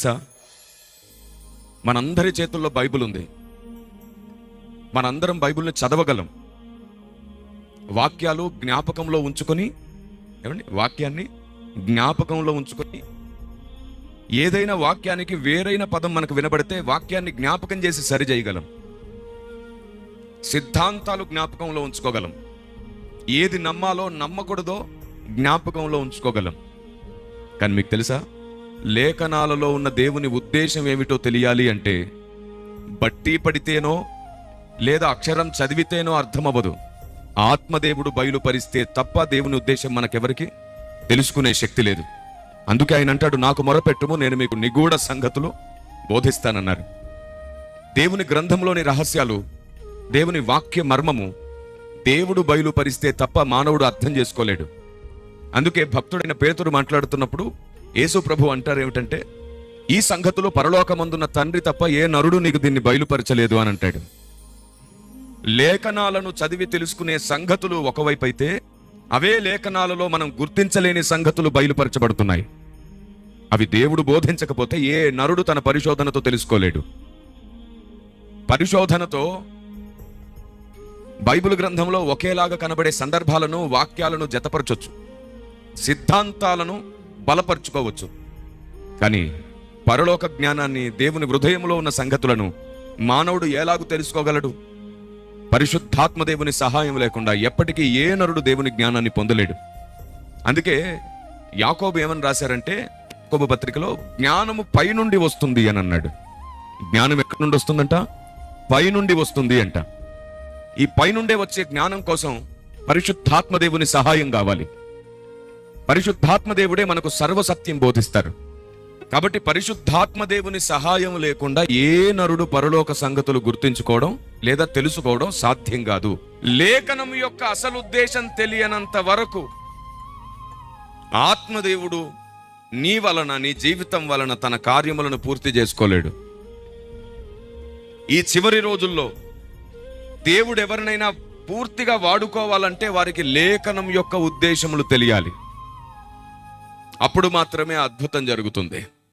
తెలుసా, మనందరి చేతుల్లో బైబిల్ ఉంది. మనందరం బైబిల్ని చదవగలం. వాక్యాలు జ్ఞాపకంలో ఉంచుకొని, వాక్యాన్ని జ్ఞాపకంలో ఉంచుకొని, ఏదైనా వాక్యానికి వేరైన పదం మనకు వినబడితే వాక్యాన్ని జ్ఞాపకం చేసి సరి చేయగలం. సిద్ధాంతాలు జ్ఞాపకంలో ఉంచుకోగలం. ఏది నమ్మాలో నమ్మకూడదో జ్ఞాపకంలో ఉంచుకోగలం. కానీ మీకు తెలుసా, లేఖనాలలో ఉన్న దేవుని ఉద్దేశం ఏమిటో తెలియాలి అంటే బట్టి పడితేనో లేదా అక్షరం చదివితేనో అర్థమవ్వదు. ఆత్మదేవుడు బయలుపరిస్తే తప్ప దేవుని ఉద్దేశం మనకెవరికి తెలుసుకునే శక్తి లేదు. అందుకే ఆయన అంటాడు, నాకు మొరపెట్టుము, నేను మీకు నిగూఢ సంగతులు బోధిస్తానన్నారు. దేవుని గ్రంథంలోని రహస్యాలు, దేవుని వాక్య మర్మము దేవుడు బయలుపరిస్తే తప్ప మానవుడు అర్థం చేసుకోలేడు. అందుకే భక్తుడైన పేతురు మాట్లాడుతున్నప్పుడు యేసు ప్రభు అంటారు ఏమిటంటే, ఈ సంగతులు పరలోకమందున్న తండ్రి తప్ప ఏ నరుడు నీకు దీన్ని బయలుపరచలేదు అని అంటాడు. లేఖనాలను చదివి తెలుసుకునే సంగతులు ఒకవైపు అయితే, అవే లేఖనాలలో మనం గుర్తించలేని సంగతులు బయలుపరచబడుతున్నాయి. అవి దేవుడు బోధించకపోతే ఏ నరుడు తన పరిశోధనతో తెలుసుకోలేడు. పరిశోధనతో బైబిల్ గ్రంథంలో ఒకేలాగా కనబడే సందర్భాలను, వాక్యాలను జతపరచొచ్చు, సిద్ధాంతాలను బలపరుచుకోవచ్చు. కానీ పరలోక జ్ఞానాన్ని, దేవుని హృదయంలో ఉన్న సంగతులను మానవుడు ఎలాగూ తెలుసుకోగలడు? పరిశుద్ధాత్మ దేవుని సహాయం లేకుండా ఎప్పటికీ ఏ నరుడు దేవుని జ్ఞానాన్ని పొందలేడు. అందుకే యాకోబు ఏమని రాశారంటే, యాకోబు పత్రికలో, జ్ఞానము పైనుండి వస్తుంది అని అన్నాడు. జ్ఞానం ఎక్కడి నుండి వస్తుందంట? పైనుండి వస్తుంది అంట. ఈ పైనుండే వచ్చే జ్ఞానం కోసం పరిశుద్ధాత్మ దేవుని సహాయం కావాలి. పరిశుద్ధాత్మ దేవుడే మనకు సర్వసత్యం బోధిస్తారు. కాబట్టి పరిశుద్ధాత్మ దేవుని సహాయం లేకుండా ఏ నరుడు పరలోక సంగతులు గుర్తించుకోవడం లేదా తెలుసుకోవడం సాధ్యం కాదు. లేఖనం యొక్క అసలు ఉద్దేశం తెలియనంత వరకు ఆత్మదేవుడు నీ వలన, నీ జీవితం వలన తన కార్యములను పూర్తి చేసుకోలేడు. ఈ చివరి రోజుల్లో దేవుడు ఎవరినైనా పూర్తిగా వాడుకోవాలంటే వారికి లేఖనం యొక్క ఉద్దేశములు తెలియాలి. అప్పుడు మాత్రమే అద్భుతం జరుగుతుంది.